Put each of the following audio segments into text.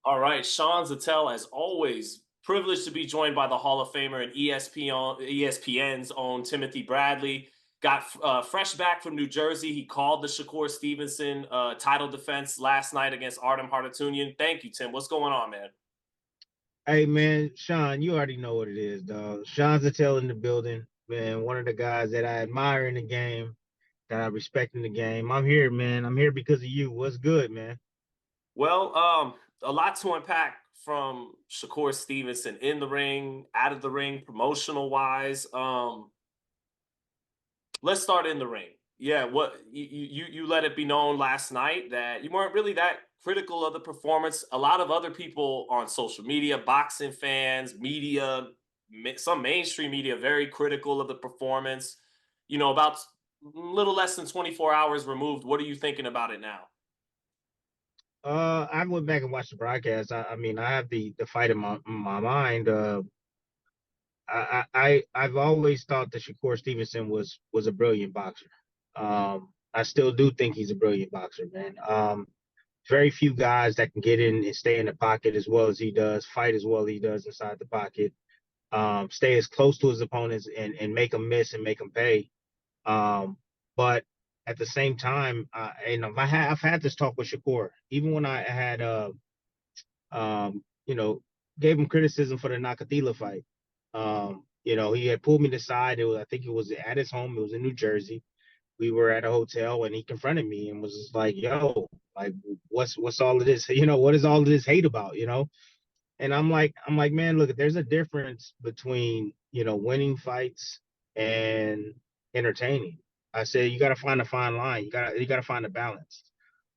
All right, Sean Zittel, as always, privileged to be joined by the Hall of Famer and ESPN's own Timothy Bradley. Got fresh back from New Jersey. He called the Shakur Stevenson title defense last night against Artem Harutyunan. Thank you, Tim. What's going on, man? Hey man, Sean, you already know what it is, dog. Sean Zittel in the building, man. One of the guys that I admire in the game, that I respect in the game. I'm here, man. I'm here because of you. What's good, man? Well, a lot to unpack from Shakur Stevenson in the ring, out of the ring, promotional wise. Let's start in the ring. Yeah, what you let it be known last night that you weren't really that critical of the performance. A lot of other people on social media, boxing fans, media, some mainstream media, very critical of the performance. About little less than 24 hours removed. What are you thinking about it now? I went back and watched the broadcast. I mean, I have the fight in my mind. I've always thought that Shakur Stevenson was a brilliant boxer. I still do think he's a brilliant boxer, man. Very few guys that can get in and stay in the pocket as well as he does, fight as well as he does inside the pocket, stay as close to his opponents and make them miss and make them pay. But at the same time, I've had this talk with Shakur, even when I had, you know, gave him criticism for the Nakatila fight. He had pulled me to the side. I think it was at his home. It was in New Jersey. We were at a hotel and he confronted me and was just like, "Yo, like, what's all of this? What is all of this hate about? And I'm like, man, look, there's a difference between, winning fights and entertaining. I said you got to find a fine line. You got to find a balance.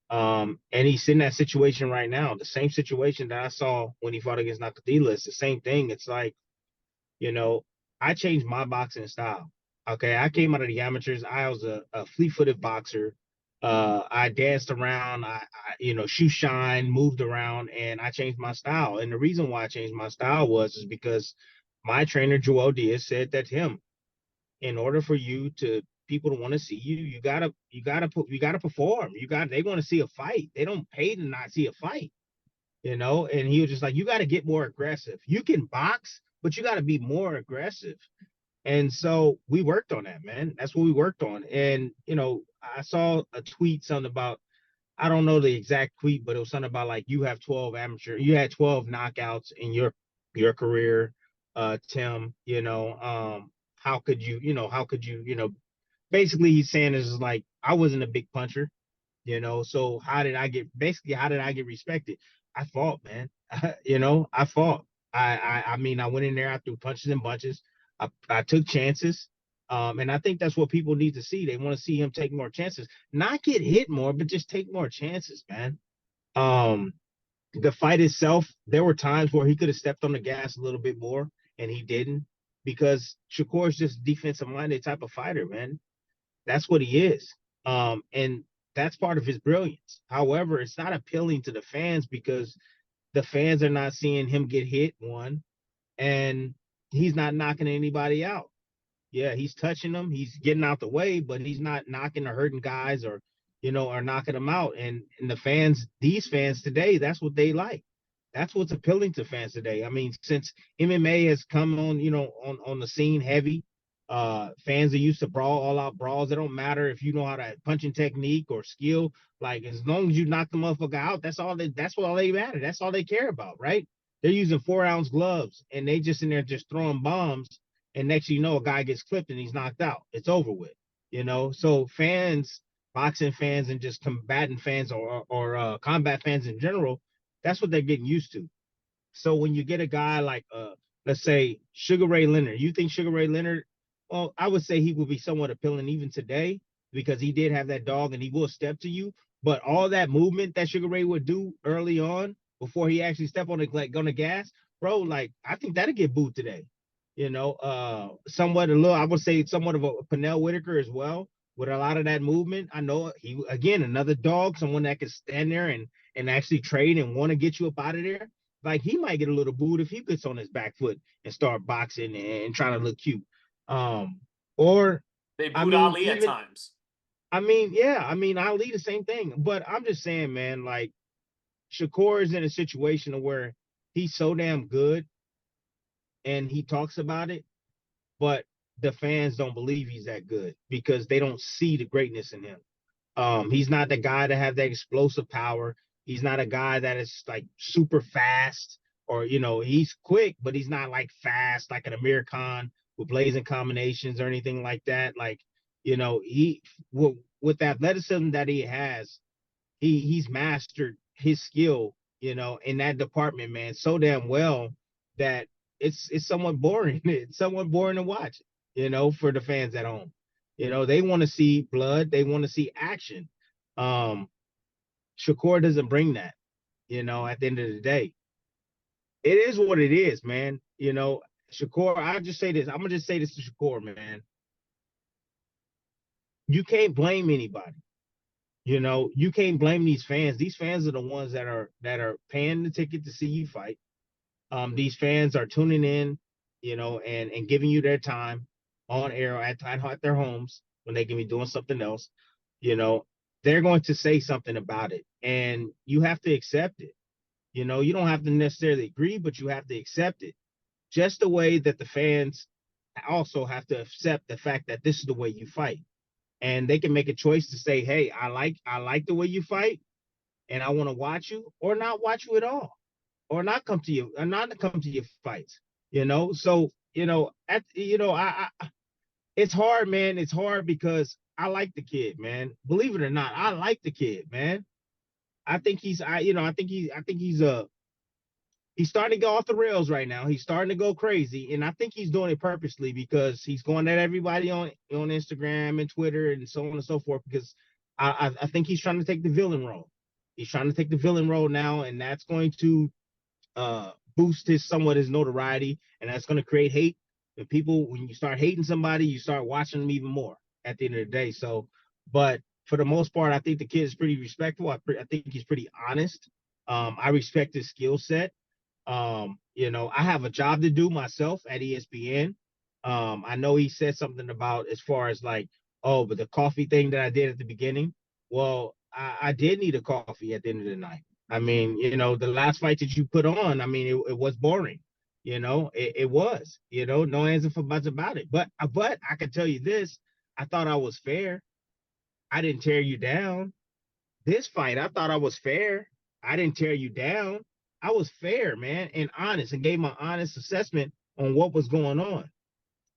And he's in that situation right now. The same situation that I saw when he fought against Nakadila. It's the same thing. It's like, you know, I changed my boxing style. Okay, I came out of the amateurs. I was a fleet-footed boxer. I danced around. Shoe shine, moved around, and I changed my style. And the reason why I changed my style is because my trainer Joel Diaz said that in order for you to people to want to see you, you gotta perform. They want to see a fight. They don't pay to not see a fight. And he was just like, you got to get more aggressive. You can box, but you got to be more aggressive. And so we worked on that, man. That's what we worked on. And I saw a tweet, something about, I don't know the exact tweet, but it was something about like you had 12 knockouts in your career, Tim. How could you basically he's saying is like I wasn't a big puncher, so how did I get respected? I fought, man. I fought. I went in there, I threw punches and bunches. I took chances. And I think that's what people need to see. They want to see him take more chances, not get hit more, but just take more chances, man. Um, the fight itself, there were times where he could have stepped on the gas a little bit more, and he didn't, because Shakur is just defensive minded type of fighter, man. That's what he is. And that's part of his brilliance. However, it's not appealing to the fans because the fans are not seeing him get hit, one, and he's not knocking anybody out. Yeah, he's touching them, he's getting out the way, but he's not knocking or hurting guys or knocking them out. And the fans, these fans today, that's what they like. That's what's appealing to fans today. I mean, since MMA has come on the scene heavy, fans are used to all out brawls. It don't matter if you know how to punching technique or skill. Like, as long as you knock the motherfucker out, that's what all they matter. That's all they care about, right? They're using 4-ounce gloves and they just in there just throwing bombs, and next thing you know, a guy gets clipped and he's knocked out. It's over with. So fans, boxing fans, and just combatant fans or combat fans in general, that's what they're getting used to. So when you get a guy like, let's say Sugar Ray Leonard, you think Sugar Ray Leonard? Well, I would say he would be somewhat appealing even today because he did have that dog and he will step to you. But all that movement that Sugar Ray would do early on before he actually step on the gas, bro, like I think that'd get booed today. I would say somewhat of a Pernell Whitaker as well with a lot of that movement. I know he again another dog, someone that can stand there and actually trade and want to get you up out of there. Like he might get a little booed if he gets on his back foot and start boxing and trying to look cute. Or They I booed mean, Ali at even times. I mean, yeah, I mean, Ali the same thing. But I'm just saying, man, like Shakur is in a situation where he's so damn good and he talks about it, but the fans don't believe he's that good because they don't see the greatness in him. He's not the guy to have that explosive power. He's not a guy that is like super fast or, he's quick, but he's not like fast like an Amir Khan with blazing combinations or anything like that. Like, he with the athleticism that he has, he's mastered his skill, in that department, man, so damn well that it's somewhat boring. It's somewhat boring to watch, for the fans at home. They want to see blood, they want to see action. Um, Shakur doesn't bring that, at the end of the day. It is what it is, man. Shakur, I'll just say this. I'm gonna just say this to Shakur, man. You can't blame anybody. You can't blame these fans. These fans are the ones that are paying the ticket to see you fight. These fans are tuning in, and giving you their time on air at their homes when they can be doing something else. You know, they're going to say something about it, and you have to accept it. You don't have to necessarily agree, but you have to accept it. Just the way that the fans also have to accept the fact that this is the way you fight, and they can make a choice to say, "Hey, I like the way you fight, and I want to watch you," or not watch you at all, or not come to you, or not come to your fights. So it's hard, man. It's hard because I like the kid, man. Believe it or not, I like the kid, man. I think he's, I think he's starting to go off the rails right now. He's starting to go crazy, and I think he's doing it purposely because he's going at everybody on Instagram and Twitter and so on and so forth. Because I think he's trying to take the villain role. He's trying to take the villain role now, and that's going to boost his notoriety, and that's going to create hate. And people, when you start hating somebody, you start watching them even more at the end of the day. So, but for the most part, I think the kid is pretty respectful. I think he's pretty honest. I respect his skill set. I have a job to do myself at ESPN. I know he said something about as far as like, oh, but the coffee thing that I did at the beginning. Well, I did need a coffee at the end of the night. I mean, the last fight that you put on, I mean, it was boring. It was, no ands and buts about it. But I can tell you this, I thought I was fair. I didn't tear you down. This fight, I thought I was fair. I didn't tear you down. I was fair, man, and honest, and gave my honest assessment on what was going on.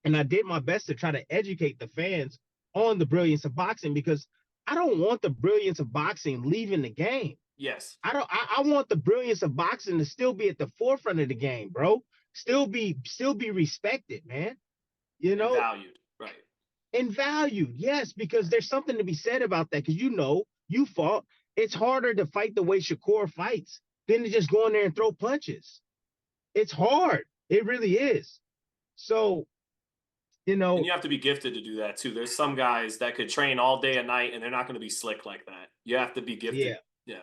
And I did my best to try to educate the fans on the brilliance of boxing because I don't want the brilliance of boxing leaving the game. Yes. I want the brilliance of boxing to still be at the forefront of the game, bro. Still be respected, man. You And know, valued. Right. and valued. Yes, because there's something to be said about that. Because you fought. It's harder to fight the way Shakur fights than to just go in there and throw punches. It's hard. It really is. So, And you have to be gifted to do that too. There's some guys that could train all day and night and they're not going to be slick like that. You have to be gifted. yeah,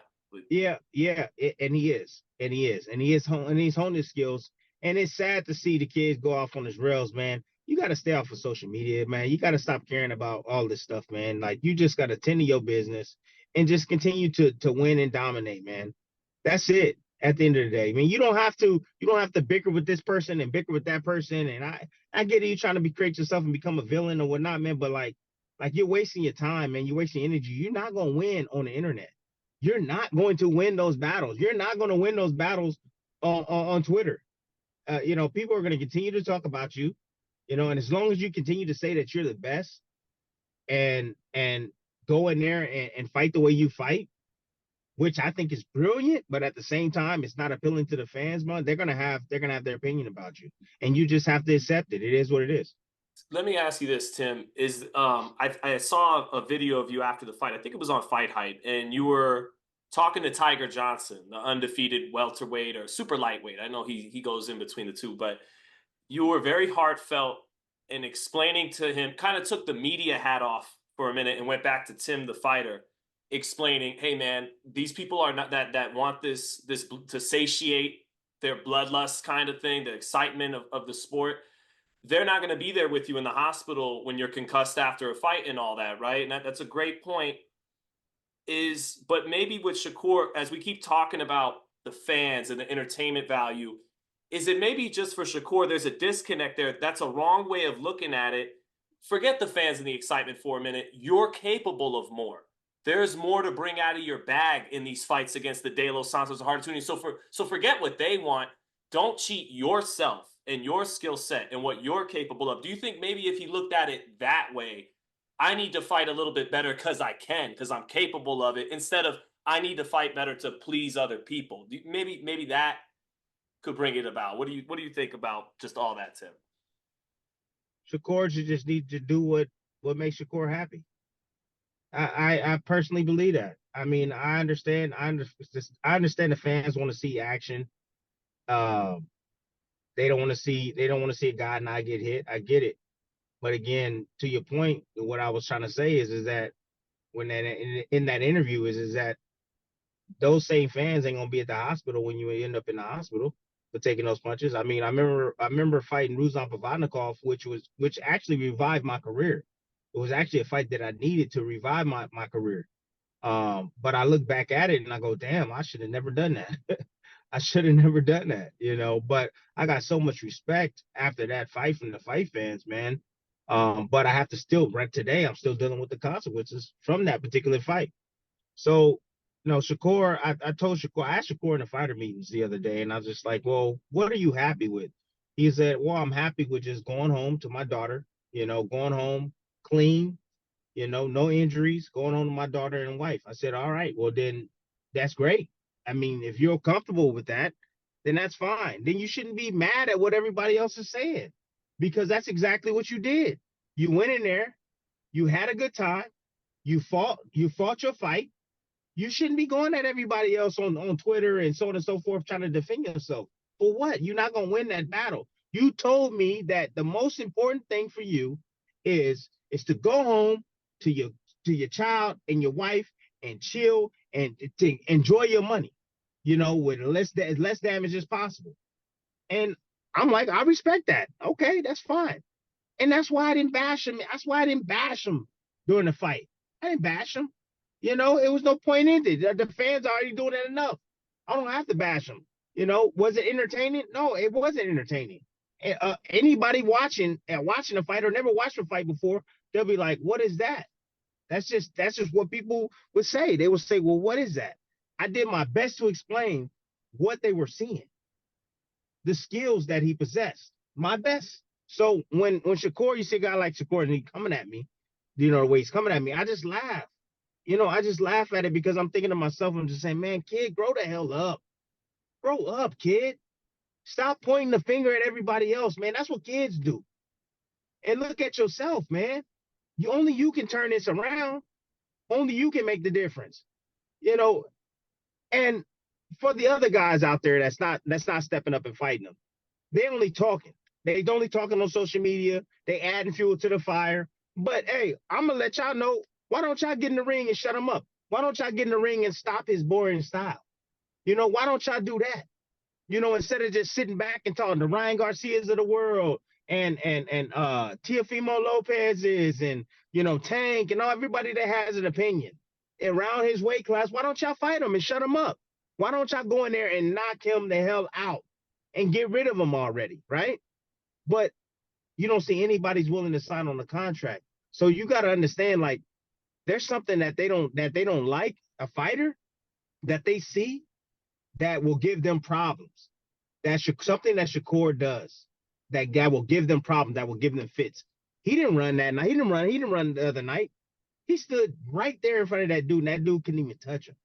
Yeah. yeah, and he is, and he's honed his skills. And it's sad to see the kids go off on his rails, man. You got to stay off of social media, man. You got to stop caring about all this stuff, man. Like you just got to tend to your business and just continue to win and dominate, man. That's it. At the end of the day, I mean, you don't have to bicker with this person and bicker with that person. And I get it. You trying to create yourself and become a villain or whatnot, man. But like you're wasting your time, man. You're wasting energy. You're not gonna win on the internet. You're not going to win those battles. You're not going to win those battles on Twitter. People are going to continue to talk about you. And as long as you continue to say that you're the best and go in there and fight the way you fight, which I think is brilliant, but at the same time, it's not appealing to the fans, man. They're gonna have their opinion about you, and you just have to accept it. It is what it is. Let me ask you this, Tim. Is I saw a video of you after the fight. I think it was on Fight Height, and you were talking to Tiger Johnson, the undefeated welterweight or super lightweight. I know he goes in between the two, but you were very heartfelt in explaining to him, kind of took the media hat off for a minute and went back to Tim the fighter, explaining, hey man, these people are not that want this to satiate their bloodlust kind of thing, the excitement of the sport. They're not going to be there with you in the hospital when you're concussed after a fight and all that, right? And that's a great point. but maybe with Shakur, as we keep talking about the fans and the entertainment value, is it maybe just for Shakur, there's a disconnect there? That's a wrong way of looking at it. Forget the fans and the excitement for a minute. You're capable of more. There's more to bring out of your bag in these fights against the De Los Santos and Harutyunan. So forget what they want. Don't cheat yourself and your skill set and what you're capable of. Do you think maybe if he looked at it that way, I need to fight a little bit better because I can, because I'm capable of it, instead of I need to fight better to please other people? Maybe that could bring it about. What do you think about just all that, Tim? Shakur should just need to do what makes Shakur happy. I personally believe that. I mean, I understand. I understand the fans want to see action. Um, they don't want to see a guy not get hit. I get it. But again, to your point, what I was trying to say is that when that in that interview is that those same fans ain't gonna be at the hospital when you end up in the hospital for taking those punches. I mean, I remember fighting Ruslan Pavatnikov, which actually revived my career. It was actually a fight that I needed to revive my career. But I look back at it and I go, damn, I should have never done that. I should have never done that, you know. But I got so much respect after that fight from the fight fans, man. But I have to still, right today, I'm still dealing with the consequences from that particular fight. So, Shakur, I told Shakur, I asked Shakur in the fighter meetings the other day, and I was just like, well, what are you happy with? He said, well, I'm happy with just going home to my daughter, going home clean, no injuries, going home to my daughter and wife. I said, all right, well, then that's great. I mean, if you're comfortable with that, then that's fine. Then you shouldn't be mad at what everybody else is saying, because that's exactly what you did. You went in there, you had a good time, you fought your fight. You shouldn't be going at everybody else on Twitter and so on and so forth trying to defend yourself. For what? You're not going to win that battle. You told me that the most important thing for you is to go home to your child and your wife and chill and to enjoy your money, with less damage as possible. And I'm like, I respect that. Okay, that's fine. And that's why I didn't bash him. That's why I didn't bash him during the fight. I didn't bash him. It was no point in it. The fans are already doing that enough. I don't have to bash them. Was it entertaining? No, it wasn't entertaining. Anybody watching a fight or never watched a fight before, they'll be like, "What is that?" That's just what people would say. They would say, "Well, what is that?" I did my best to explain what they were seeing, the skills that he possessed, my best. So when Shakur, you see a guy like Shakur and he coming at me, the way he's coming at me, I just laugh. I just laugh at it because I'm thinking to myself, I'm just saying, man, kid, grow the hell up. Grow up, kid. Stop pointing the finger at everybody else, man. That's what kids do. And look at yourself, man. Only you can turn this around. Only you can make the difference. And for the other guys out there that's not stepping up and fighting them, they only talking. They only talking on social media. They adding fuel to the fire. But hey, I'm gonna let y'all know. Why don't y'all get in the ring and shut him up? Why don't y'all get in the ring and stop his boring style? Why don't y'all do that? Instead of just sitting back and talking to Ryan Garcias of the world and Teofimo Lopez's and Tank and all everybody that has an opinion around his weight class, why don't y'all fight him and shut him up? Why don't y'all go in there and knock him the hell out and get rid of him already, right? But you don't see anybody's willing to sign on the contract. So you got to understand, like, there's something that they don't like, a fighter that they see that will give them problems. That's something that Shakur does that will give them problems, that will give them fits. He didn't run that night. He didn't run the other night. He stood right there in front of that dude, and that dude couldn't even touch him.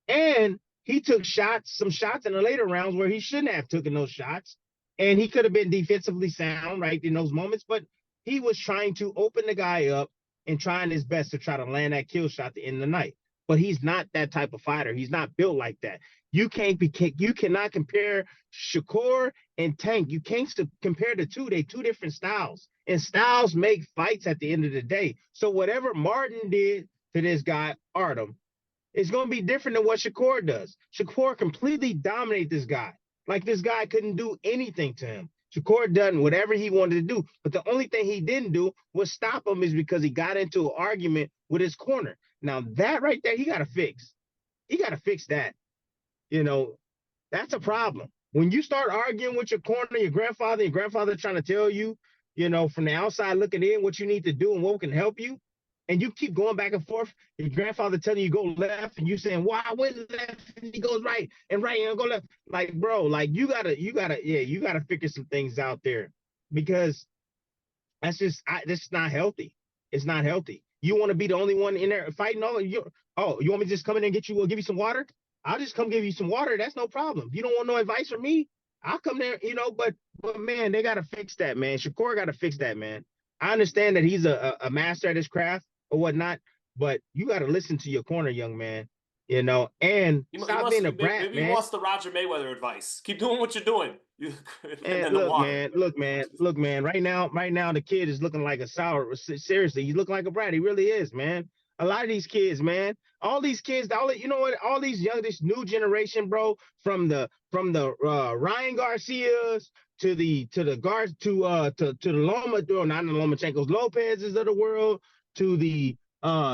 And he took some shots in the later rounds where he shouldn't have taken those shots. And he could have been defensively sound right in those moments, but he was trying to open the guy up and trying his best to try to land that kill shot at the end of the night. But he's not that type of fighter. He's not built like that. You cannot compare Shakur and Tank. You can't compare the two. They two different styles. And styles make fights at the end of the day. So whatever Martin did to this guy, Artem, is going to be different than what Shakur does. Shakur completely dominated this guy. Like this guy couldn't do anything to him. Shakur done whatever he wanted to do. But the only thing he didn't do was stop him, is because he got into an argument with his corner. Now that right there, he got to fix. He got to fix that. You know, that's a problem. When you start arguing with your grandfather trying to tell you, from the outside looking in what you need to do and what can help you, and you keep going back and forth, your grandfather telling you go left and you saying, why I went left and he goes right and go left. Like, bro, like you gotta figure some things out there because this is not healthy. It's not healthy. You want to be the only one in there fighting all of you. Oh, you want me to just come in and give you some water? I'll just come give you some water. That's no problem. If you don't want no advice from me, I'll come there, but man, they gotta fix that, man. Shakur gotta fix that, man. I understand that he's a master at his craft or whatnot, but you gotta listen to your corner, young man. And stop being a brat, maybe he man. wants the Roger Mayweather advice. Keep doing what you're doing. And look, man. Right now, the kid is looking like a sour. Seriously, he's looking like a brat. He really is, man. A lot of these kids, man. All these kids, all these this new generation, bro. From the Ryan Garcias to the guards to the not the Lomachenkos, Lopez's of the world to the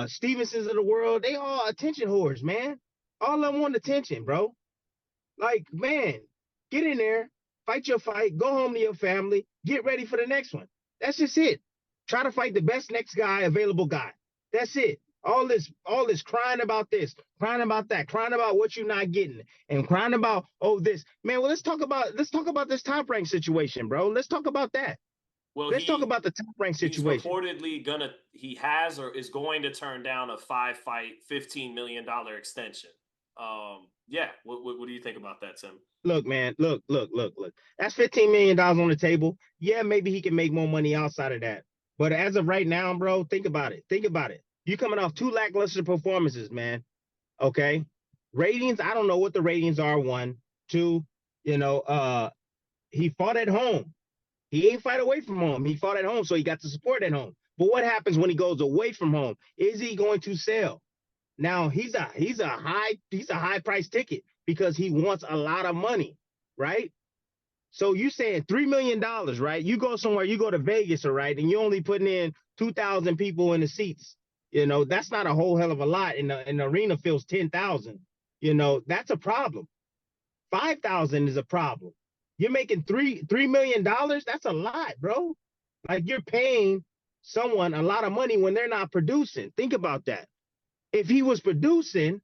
Stevensons of the world. They all attention whores, man. All of them want attention, bro. Like, man, get in there, fight your fight, go home to your family, get ready for the next one. That's just it. Try to fight the best next guy, available guy. That's it. All this crying about this, crying about that, crying about what you're not getting, and crying about this. Man, well, let's talk about this top rank situation, bro. Let's talk about that. Well, let's talk about the top rank situation. He's reportedly he has or is going to turn down a 5-fight, $15 million extension. Yeah. What do you think about that, Tim? Look, man, look. That's $15 million on the table. Yeah, maybe he can make more money outside of that. But as of right now, bro, think about it. You coming off 2 lackluster performances, man. Okay. Ratings, I don't know what the ratings are. 1, 2, he fought at home. He ain't fight away from home. He fought at home, so he got the support at home. But what happens when he goes away from home? Is he going to sell? Now he's a high price ticket because he wants a lot of money, right? So you saying $3 million, right? You go somewhere, you go to Vegas, all right, and you're only putting in 2,000 people in the seats. That's not a whole hell of a lot. And the arena fills 10,000. That's a problem. 5,000 is a problem. You're making $3 million. That's a lot, bro. Like you're paying someone a lot of money when they're not producing. Think about that. If he was producing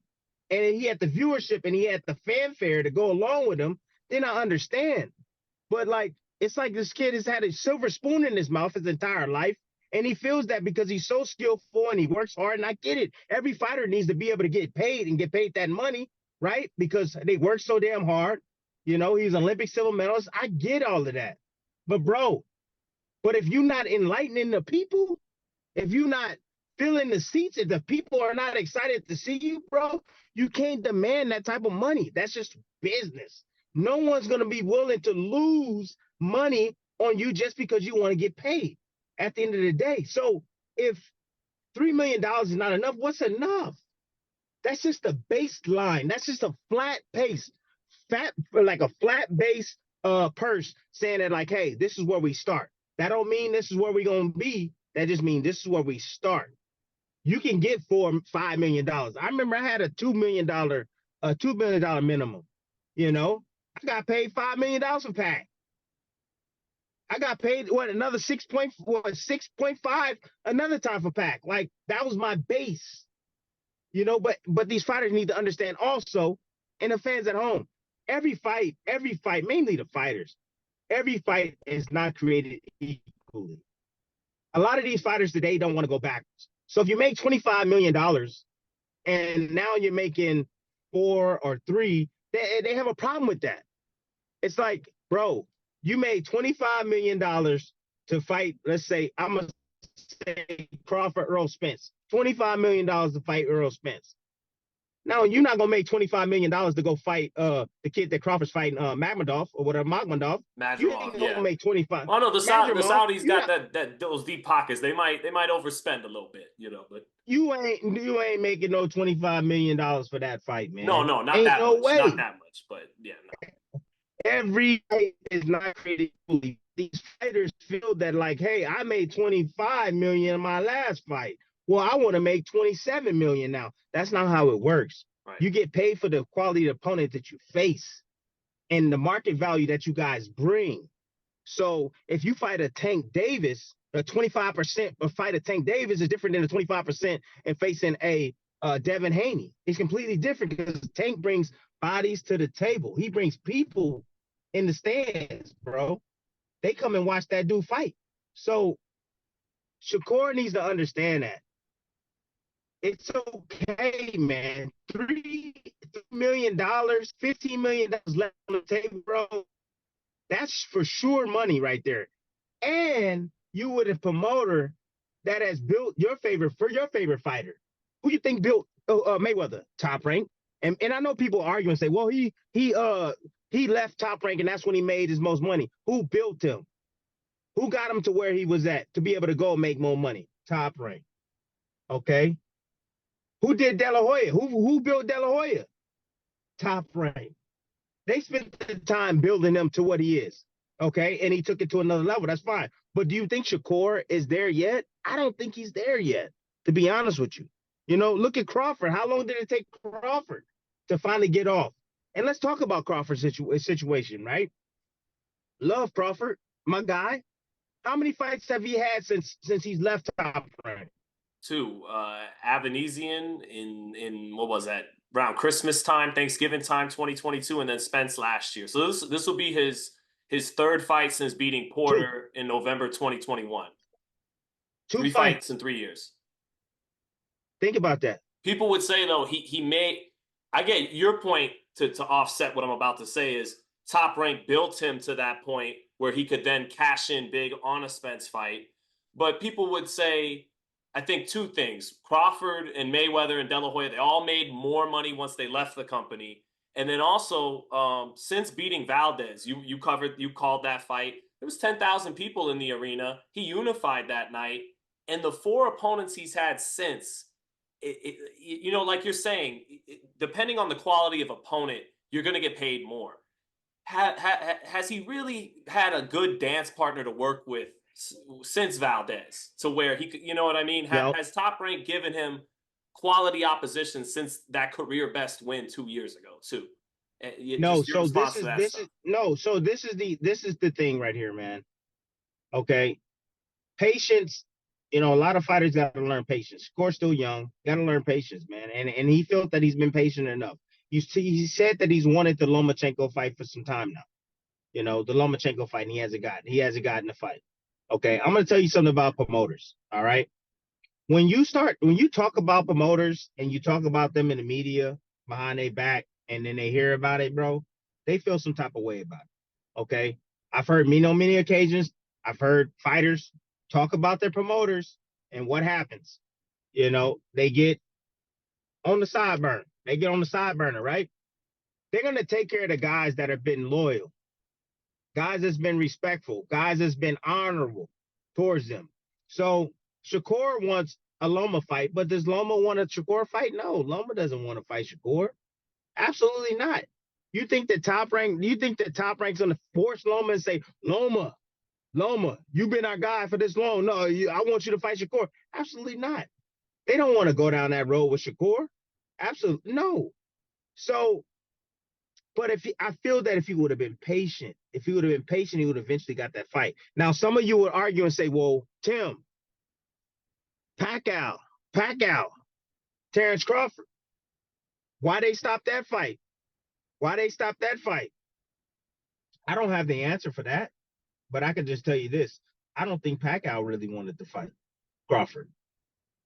and he had the viewership and he had the fanfare to go along with him, then I understand. But it's like this kid has had a silver spoon in his mouth his entire life. And he feels that because he's so skillful and he works hard. And I get it. Every fighter needs to be able to get paid and get paid that money, right? Because they work so damn hard. He's an Olympic silver medalist. I get all of that. But if you're not enlightening the people, if you're not filling the seats, if the people are not excited to see you, bro, you can't demand that type of money. That's just business. No one's going to be willing to lose money on you just because you want to get paid at the end of the day. So if $3 million is not enough, what's enough? That's just a baseline. That's just a flat base purse saying that like, hey, this is where we start. That don't mean this is where we're going to be. That just means this is where we start. You can get $5 million. I remember I had a $2 million minimum. I got paid $5 million for PAC. I got paid another 6.5 another time for PAC. Like that was my base. But these fighters need to understand also, and the fans at home, every fight, mainly the fighters, every fight is not created equally. A lot of these fighters today don't want to go backwards. So if you make $25 million and now you're making 4 or 3, they have a problem with that. It's like, bro, you made $25 million to fight, let's say, I'm going to say Crawford Earl Spence. $25 million to fight Earl Spence. Now, you're not going to make $25 million to go fight the kid that Crawford's fighting, Magmadov or whatever, Magmadov. You ain't going to make 25. Oh, no, the Saudis got those deep pockets. They might overspend a little bit, but you ain't making no $25 million for that fight, man. No, not ain't that no much. Way. Not that much, but yeah. No. Every fight is not created equally. These fighters feel that like, hey, I made $25 million in my last fight. well, I want to make 27 million now. That's not how it works. Right. You get paid for the quality of opponent that you face and the market value that you guys bring. So if you fight a Tank Davis, a 25% of fight a Tank Davis is different than a 25% and facing a Devin Haney. It's completely different because Tank brings bodies to the table. He brings people in the stands, bro. They come and watch that dude fight. So Shakur needs to understand that. It's okay, man. $3 million, $15 million left on the table, bro. That's for sure money right there. And you with a promoter that has built your favorite fighter. Who you think built Mayweather? Top Rank. And I know people argue and say, well, he left Top Rank and that's when he made his most money. Who built him? Who got him to where he was at to be able to go make more money? Top Rank. Okay. Who did De La Hoya? Who built De La Hoya? Top Rank. They spent the time building him to what he is. Okay. And he took it to another level. That's fine. But do you think Shakur is there yet? I don't think he's there yet, to be honest with you. You know, look at Crawford. How long did it take Crawford to finally get off? And let's talk about Crawford's situation, right? Love Crawford, my guy. How many fights have he had since he's left Top Rank? Two. Avanesian in what was that? Around Christmas time, Thanksgiving time, 2022, and then Spence last year. So this will be his third fight since beating Porter in November 2021. Two Three fights in 3 years. Think about that. People would say though he may. I get your point to offset what I'm about to say is Top Rank built him to that point where he could then cash in big on a Spence fight. But people would say, I think two things. Crawford and Mayweather and De La Hoya, they all made more money once they left the company. And then also, since beating Valdez, you called that fight. There was 10,000 people in the arena. He unified that night. And the four opponents he's had since, you know, like you're saying, depending on the quality of opponent, you're going to get paid more. Has he really had a good dance partner to work with since Valdez to where he could, you know what I mean? Has Top Rank given him quality opposition since that career best win 2 years ago too? No, so this is the thing right here, man. Okay. Patience, you know, a lot of fighters got to learn patience. Of course, still young, got to learn patience, man. And he felt that he's been patient enough. He said that he's wanted the Lomachenko fight for some time now. You know, the Lomachenko fight, and he hasn't gotten the fight. Okay, I'm gonna tell you something about promoters. All right. When you talk about promoters and you talk about them in the media behind their back, and then they hear about it, bro, they feel some type of way about it. Okay. I've heard on many occasions, I've heard fighters talk about their promoters and what happens. You know, they get on the sideburn. They get on the side burner, right? They're gonna take care of the guys that have been loyal, guys that's been respectful, guys that's been honorable towards them. So Shakur wants a Loma fight, but does Loma want a Shakur fight? No, Loma doesn't want to fight Shakur. Absolutely not. You think that Top Rank's gonna force Loma and say, Loma, you've been our guy for this long. No, I want you to fight Shakur. Absolutely not. They don't want to go down that road with Shakur. Absolutely no. So, but I feel that if he would have been patient, he would have eventually got that fight. Now, some of you would argue and say, well, Tim, Pacquiao, Terrence Crawford, why they stop that fight? I don't have the answer for that, but I can just tell you this. I don't think Pacquiao really wanted to fight Crawford.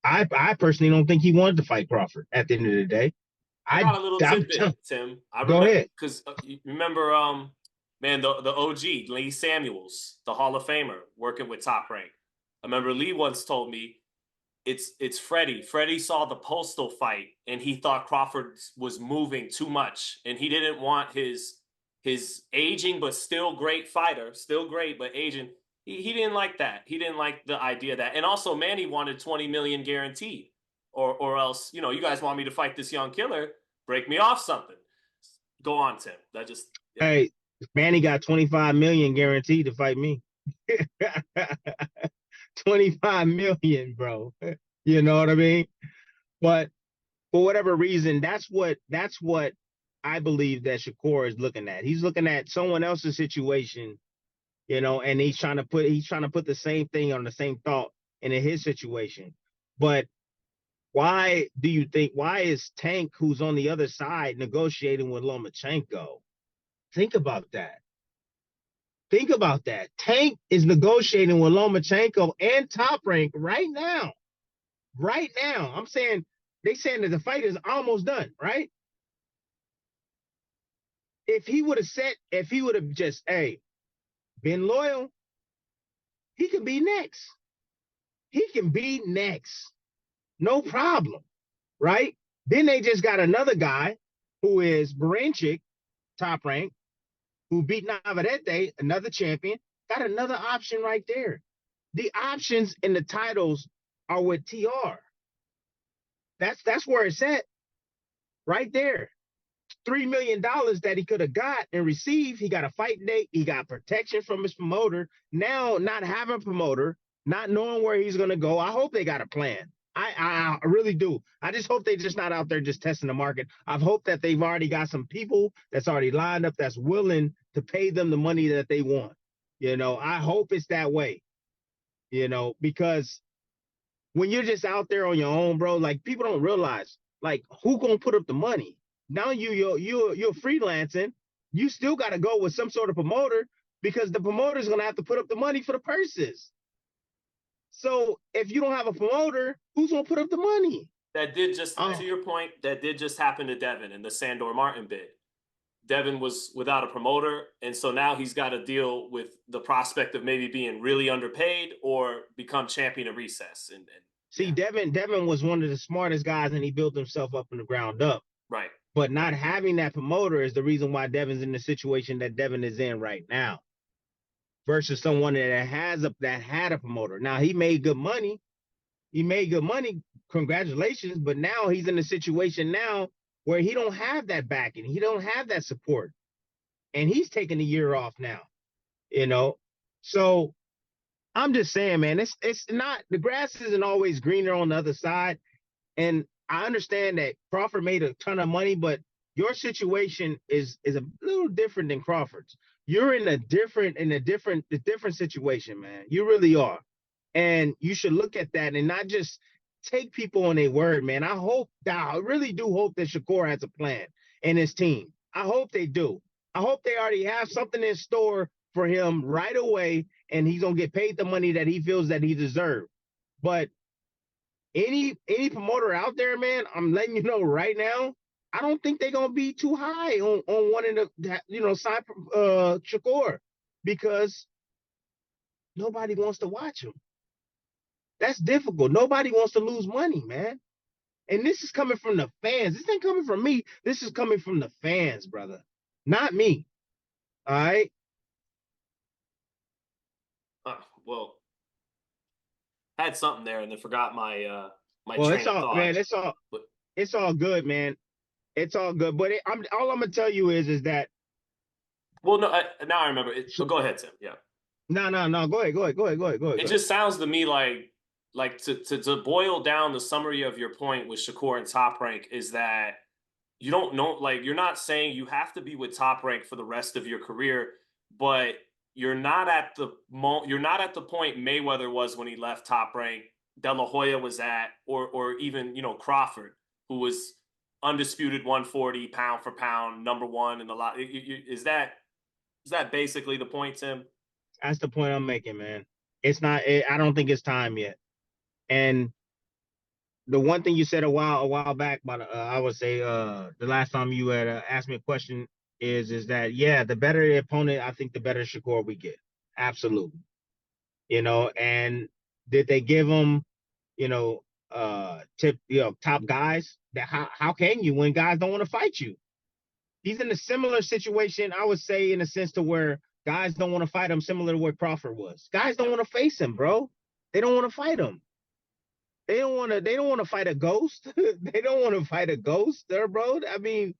I personally don't think he wanted to fight Crawford at the end of the day. I got a little tidbit, Tim. Go ahead. Because you remember, man, the OG, Lee Samuels, the Hall of Famer, working with Top Rank. I remember Lee once told me, it's Freddie. Freddie saw the Postal fight, and he thought Crawford was moving too much, and he didn't want his aging but still great fighter, still great but aging. He didn't like that. He didn't like the idea of that. And also, Manny wanted 20 million guaranteed. Or else, you know, you guys want me to fight this young killer, break me off something. Go on, Tim. Hey, Manny got 25 million guaranteed to fight me. 25 million, bro. You know what I mean? But for whatever reason, that's what I believe that Shakur is looking at. He's looking at someone else's situation, and he's trying to put the same thing on the same thought into his situation. But why is Tank, who's on the other side, negotiating with Lomachenko? Think about that. Think about that. Tank is negotiating with Lomachenko and Top Rank right now. Right now. They saying that the fight is almost done, right? If he would have just, hey, been loyal, he can be next. He can be next. No problem. Right? Then they just got another guy who is Baranchik, Top Rank, who beat Navarrete, another champion. Got another option right there. The options in the titles are with TR. That's where it's at, right there. $3 million that he could have got and received. He got a fight date. He got protection from his promoter. Now, not having a promoter, not knowing where he's gonna go. I hope they got a plan. I really do. I just hope they just not out there just testing the market. I hope that they've already got some people that's already lined up that's willing to pay them the money that they want. I hope it's that way. Because when you're just out there on your own, bro, like people don't realize, like who gonna put up the money? Now you're freelancing. You still got to go with some sort of promoter because the promoter is gonna have to put up the money for the purses. So if you don't have a promoter, who's gonna put up the money? That did just, to your point, that did just happen to Devin in the Sandor Martin bid. Devin was without a promoter, and so now he's got to deal with the prospect of maybe being really underpaid or become champion of recess. And see, yeah. Devin was one of the smartest guys, and he built himself up from the ground up. Right. But not having that promoter is the reason why Devin's in the situation that Devin is in right now, versus someone that had a promoter. Now he made good money. Congratulations. But now he's in a situation now where he don't have that backing. He don't have that support. And he's taking a year off now, So I'm just saying, man, it's not, the grass isn't always greener on the other side. And I understand that Crawford made a ton of money, but your situation is a little different than Crawford's. You're in a different situation, man. You really are. And you should look at that and not just take people on their word, man. I really do hope that Shakur has a plan and his team. I hope they do. I hope they already have something in store for him right away, and he's gonna get paid the money that he feels that he deserves. But any promoter out there, man, I'm letting you know right now, I don't think they're gonna be too high on wanting to sign Shakur, because nobody wants to watch him. That's difficult. Nobody wants to lose money, man. And this is coming from the fans. This ain't coming from me. This is coming from the fans, brother. Not me. All right. Well, I had something there and then forgot my train of thought. Man, it's all good, man. It's all good. But all I'm gonna tell you is that. Well, no. Now I remember. So go ahead, Tim. Yeah. No. Go ahead. It just sounds to me like to boil down the summary of your point with Shakur and Top Rank is that you don't know, like you're not saying you have to be with Top Rank for the rest of your career, but you're not at the point Mayweather was when he left Top Rank, De La Hoya was at, or even Crawford, who was undisputed 140 pound for pound number one in the lot. Is that basically the point, Tim? That's the point I'm making, man. It's not. I don't think it's time yet. And the one thing you said a while back, but I would say the last time you had asked me a question is that, yeah, the better the opponent, I think the better Shakur we get. Absolutely. And did they give him, top guys? That how can you when guys don't want to fight you? He's in a similar situation, I would say, in a sense to where guys don't want to fight him, similar to where Crawford was. Guys don't want to face him, bro. They don't want to fight him. They don't want to fight a ghost. They don't want to fight a ghost there, bro. I mean,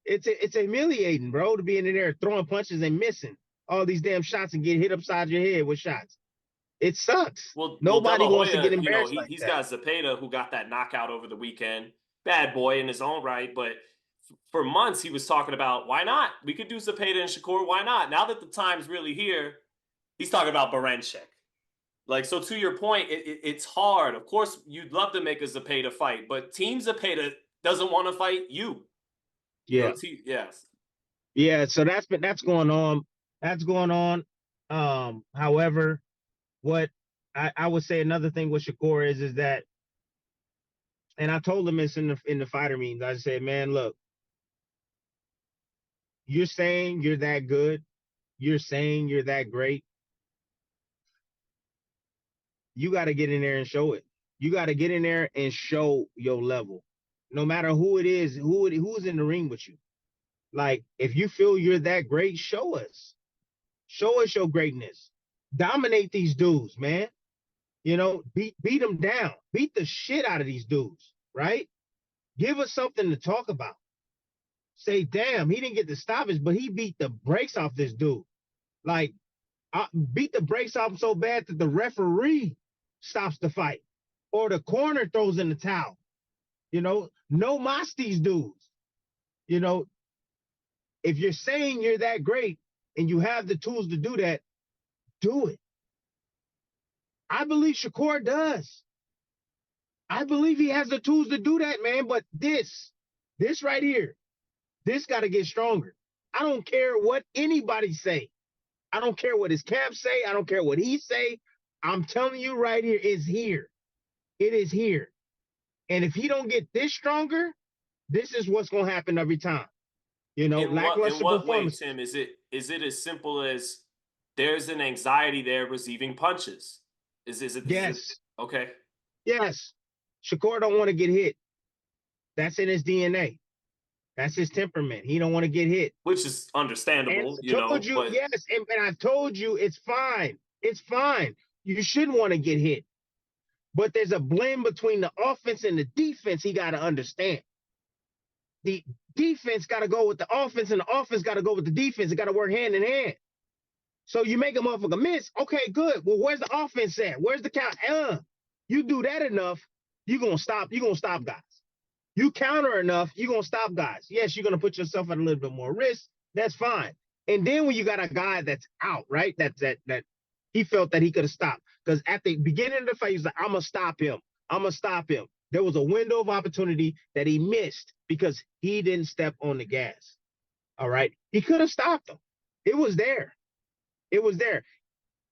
it's humiliating, bro, to be in there throwing punches and missing all these damn shots and get hit upside your head with shots. It sucks. Well, De Nobody La wants to get Hoya, embarrassed like he's that. got Zepeda who got that knockout over the weekend. Bad boy in his own right, but for months he was talking about why not? We could do Zepeda and Shakur. Why not? Now that the time's really here, he's talking about Baranchyk. Like, so to your point, it's hard. Of course, you'd love to make a Zepeda fight, but Team Zepeda doesn't want to fight you. Yeah. Yes. Yeah. So that's going on. That's going on. However, what I would say another thing with Shakur is that, and I told him this in the fighter meetings. I said, man, look, you're saying you're that good. You're saying you're that great. You got to get in there and show it. You got to get in there and show your level, no matter who it is, who's in the ring with you. Like, if you feel you're that great, show us. Show us your greatness. Dominate these dudes, man. Beat them down. Beat the shit out of these dudes, right? Give us something to talk about. Say, damn, he didn't get the stoppage, but he beat the brakes off this dude. Like, beat the brakes off him so bad that the referee stops the fight, or the corner throws in the towel. No mas these dudes. If you're saying you're that great and you have the tools to do that, do it. I believe Shakur does. I believe he has the tools to do that, man. But this right here, this got to get stronger. I don't care what anybody say. I don't care what his camp say. I don't care what he say. I'm telling you right here, it's here. It is here. And if he don't get this stronger, this is what's going to happen every time. In Lackluster what way, performance. Tim? Is it as simple as there's an anxiety there receiving punches? Yes. Okay? Yes. Shakur don't want to get hit. That's in his DNA. That's his temperament. He don't want to get hit. Which is understandable, And I told you, but yes, and I told you it's fine. It's fine. You shouldn't want to get hit. But there's a blend between the offense and the defense he got to understand. The defense got to go with the offense, and the offense got to go with the defense. It got to work hand in hand. So you make a motherfucker miss. Okay, good. Well, where's the offense at? Where's the count? You do that enough, you're gonna stop guys. You counter enough, you're gonna stop guys. Yes, you're gonna put yourself at a little bit more risk. That's fine. And then when you got a guy that's out, right? That he felt that he could have stopped. Because at the beginning of the fight, he's like, I'm gonna stop him. I'm gonna stop him. There was a window of opportunity that he missed because he didn't step on the gas. All right. He could have stopped him. It was there. It was there.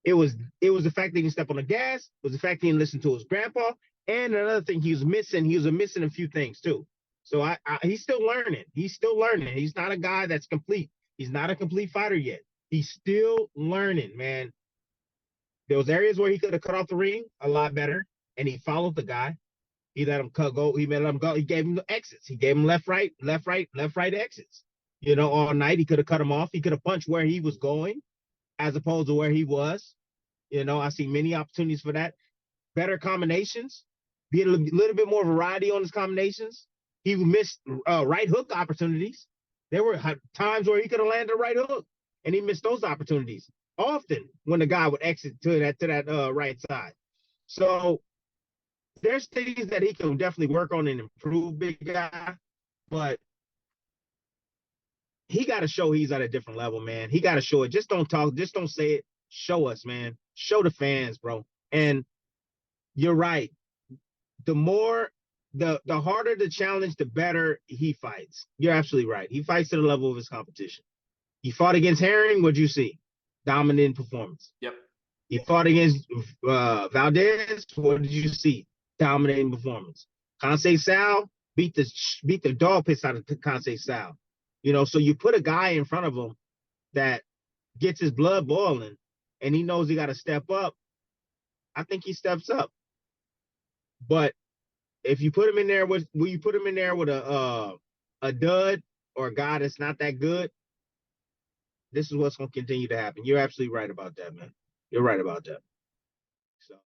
It was the fact that he didn't step on the gas. It was the fact that he didn't listen to his grandpa. And another thing he was missing a few things too. So he's still learning. He's still learning. He's not a guy that's complete. He's not a complete fighter yet. He's still learning, man. There was areas where he could have cut off the ring a lot better, and he followed the guy. He let him go. He let him go. He gave him the exits. He gave him left, right exits. All night he could have cut him off. He could have punched where he was going, as opposed to where he was. I see many opportunities for that. Better combinations. Be a little bit more variety on his combinations. He missed right hook opportunities. There were times where he could have landed a right hook, and he missed those opportunities often when the guy would exit to that right side. So there's things that he can definitely work on and improve, big guy. But he got to show he's at a different level, man. He got to show it. Just don't talk. Just don't say it. Show us, man. Show the fans, bro. And you're right. The harder the challenge, the better he fights. You're absolutely right. He fights to the level of his competition. He fought against Herring. What'd you see? Dominant performance. Yep. He fought against Valdez. What did you see? Dominating performance. Conceição beat the dog piss out of Conceição. So you put a guy in front of him that gets his blood boiling, and he knows he got to step up. I think he steps up. But if you put him in there with a dud or a guy that's not that good, this is what's going to continue to happen. You're absolutely right about that, man. You're right about that.